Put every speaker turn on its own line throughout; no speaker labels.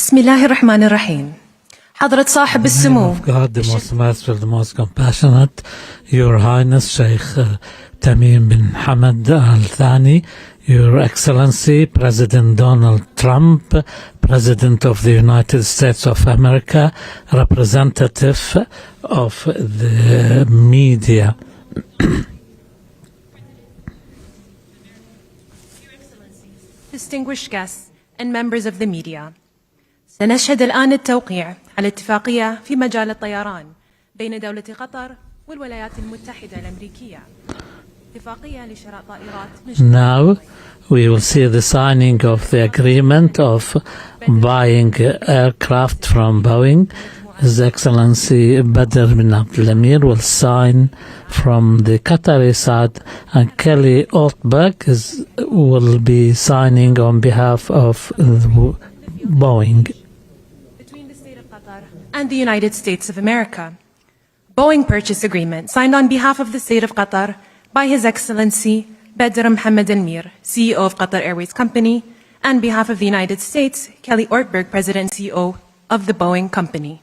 بسم الله الرحمن الرحيم. حضرة صاحب السمو.
God, the most merciful, the most compassionate, Your Highness Sheikh Tamim bin Hamad Al Thani, Your Excellency President Donald Trump, President of the United States of America, representative of the media.
Distinguished guests and members of the media. سنشهد الآن التوقيع على اتفاقية في مجال الطيران بين دولة قطر والولايات المتحدة الأمريكية. اتفاقية لشراء طائرات.
Now we will see the signing of the agreement of buying aircraft from Boeing. His Excellency Badr bin Abdul Amir will sign from the Qatari side, and Kelly Altberg will be signing on behalf of Boeing.
Between the State of Qatar and the United States of America. Boeing purchase agreement signed on behalf of the State of Qatar by His Excellency Badr Mohammed Al Mir, CEO of Qatar Airways Company, and behalf of the United States, Kelly Ortberg, President and CEO of the Boeing Company.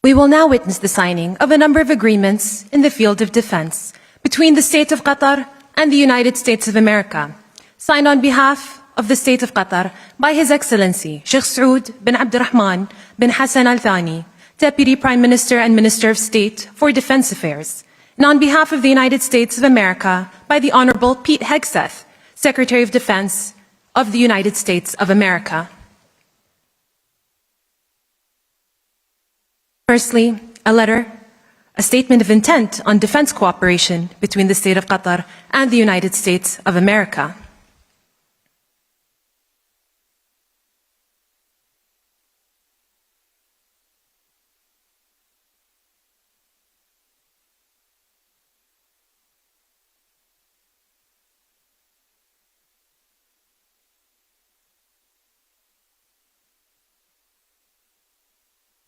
We will now witness the signing of a number of agreements in the field of defense between the State of Qatar and the United States of America, signed on behalf of the State of Qatar by His Excellency Sheikh Saud bin Abdurrahman bin Hassan Al Thani, Deputy Prime Minister and Minister of State for Defense Affairs, and on behalf of the United States of America by the Honorable Pete Hegseth, Secretary of Defense of the United States of America. Firstly, a statement of intent on defense cooperation between the State of Qatar and the United States of America.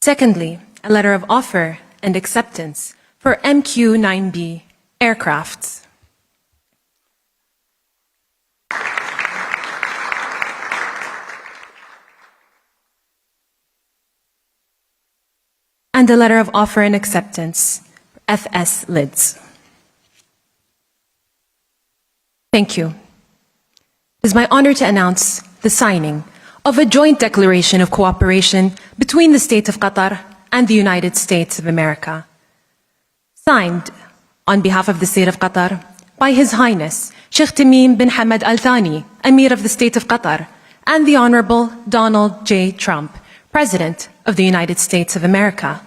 Secondly, a letter of offer and acceptance for MQ-9B aircrafts. And a letter of offer and acceptance for FS lids. Thank you. It is my honor to announce the signing of a joint declaration of cooperation between the State of Qatar and the United States of America. Signed on behalf of the State of Qatar by His Highness Sheikh Tamim bin Hamad Al Thani, Emir of the State of Qatar, and the Honorable Donald J. Trump, President of the United States of America.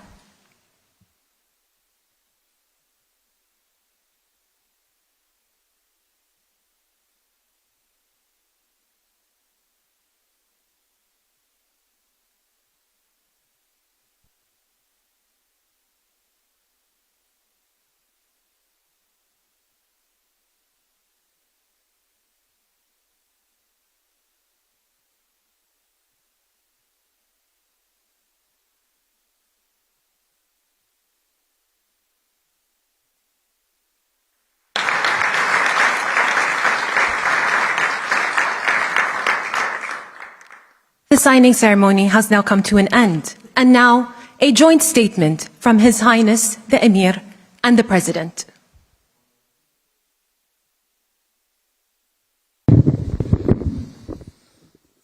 The signing ceremony has now come to an end, and now a joint statement from His Highness the Emir and the President.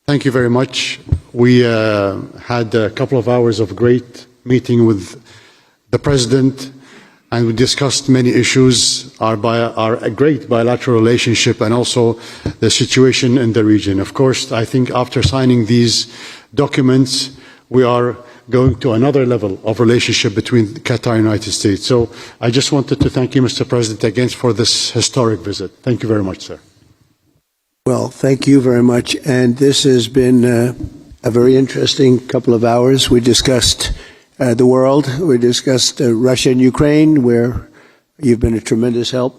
Thank you very much. We had a couple of hours of great meeting with the President, and we discussed many issues, our great bilateral relationship and also the situation in the region. Of course, I think after signing these documents, we are going to another level of relationship between Qatar and the United States. So I just wanted to thank you, Mr. President, again for this historic visit. Thank you very much, sir.
Well, thank you very much. And this has been a very interesting couple of hours. We discussed the world. We discussed Russia and Ukraine, where you've been a tremendous help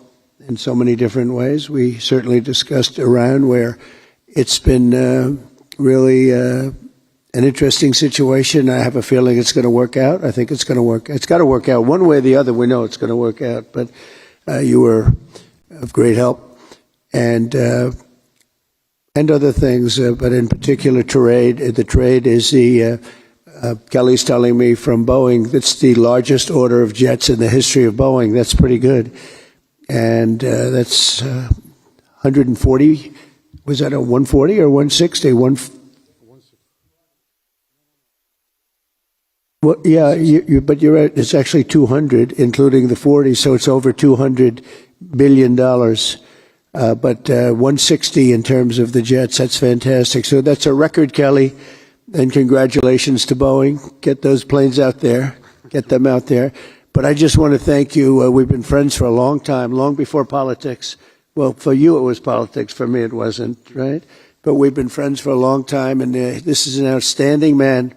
in so many different ways. We certainly discussed Iran, where it's been really an interesting situation. I have a feeling it's going to work out. I think it's going to work. It's got to work out one way or the other. We know it's going to work out. But you were of great help, and other things. But in particular, trade. The trade is the. Kelly's telling me from Boeing that's the largest order of jets in the history of Boeing. That's pretty good, and that's 140. Was that a 140 or 160? Well, yeah, but you're right. It's actually 200, including the 40, so it's over $200 billion. But 160 in terms of the jets. That's fantastic. So that's a record, Kelly. And congratulations to Boeing. Get those planes out there. Get them out there. But I just want to thank you. We've been friends for a long time, long before politics. Well, for you it was politics. For me it wasn't, right? But we've been friends for a long time, and this is an outstanding man.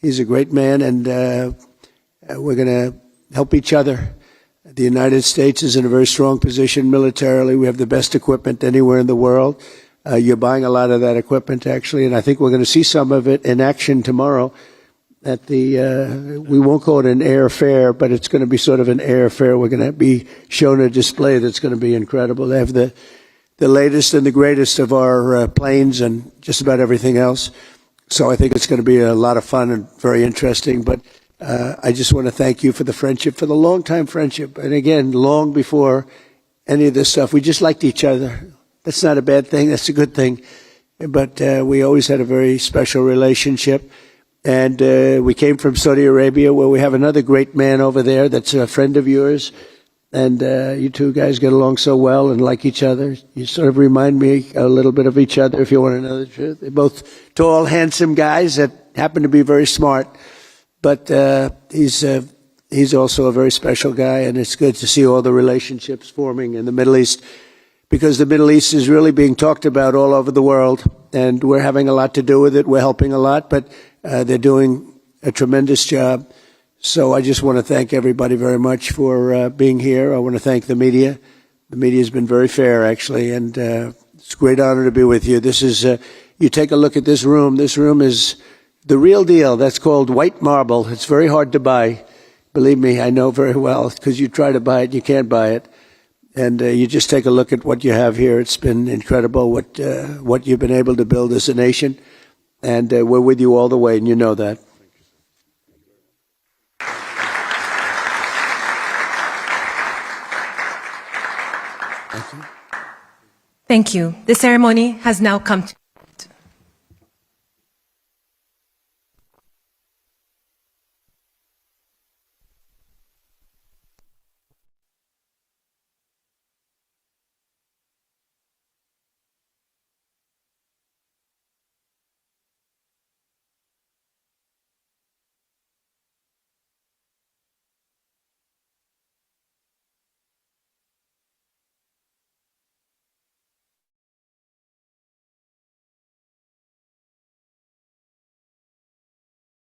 He's a great man, and we're going to help each other. The United States is in a very strong position militarily. We have the best equipment anywhere in the world. You're buying a lot of that equipment, actually, and I think we're going to see some of it in action tomorrow at the, we won't call it an air fair, but it's going to be sort of an air fair. We're going to be shown a display that's going to be incredible. They have the latest and the greatest of our planes and just about everything else. So I think it's going to be a lot of fun and very interesting. But I just want to thank you for the friendship, for the long-time friendship. And again, long before any of this stuff, we just liked each other. That's not a bad thing. That's a good thing. But we always had a very special relationship. And we came from Saudi Arabia, where we have another great man over there that's a friend of yours. And you two guys get along so well and like each other. You sort of remind me a little bit of each other, if you want to know the truth. They're both tall, handsome guys that happen to be very smart. But he's also a very special guy, and it's good to see all the relationships forming in the Middle East, because the Middle East is really being talked about all over the world, and we're having a lot to do with it. We're helping a lot, but they're doing a tremendous job. So I just want to thank everybody very much for being here. I want to thank the media. The media has been very fair, actually, and it's a great honor to be with you. This is, you take a look at this room. This room is the real deal. That's called white marble. It's very hard to buy. Believe me, I know very well, because you try to buy it, you can't buy it. And you just take a look at what you have here. It's been incredible what you've been able to build as a nation. And we're with you all the way, and you know that.
Thank you. The ceremony has now come to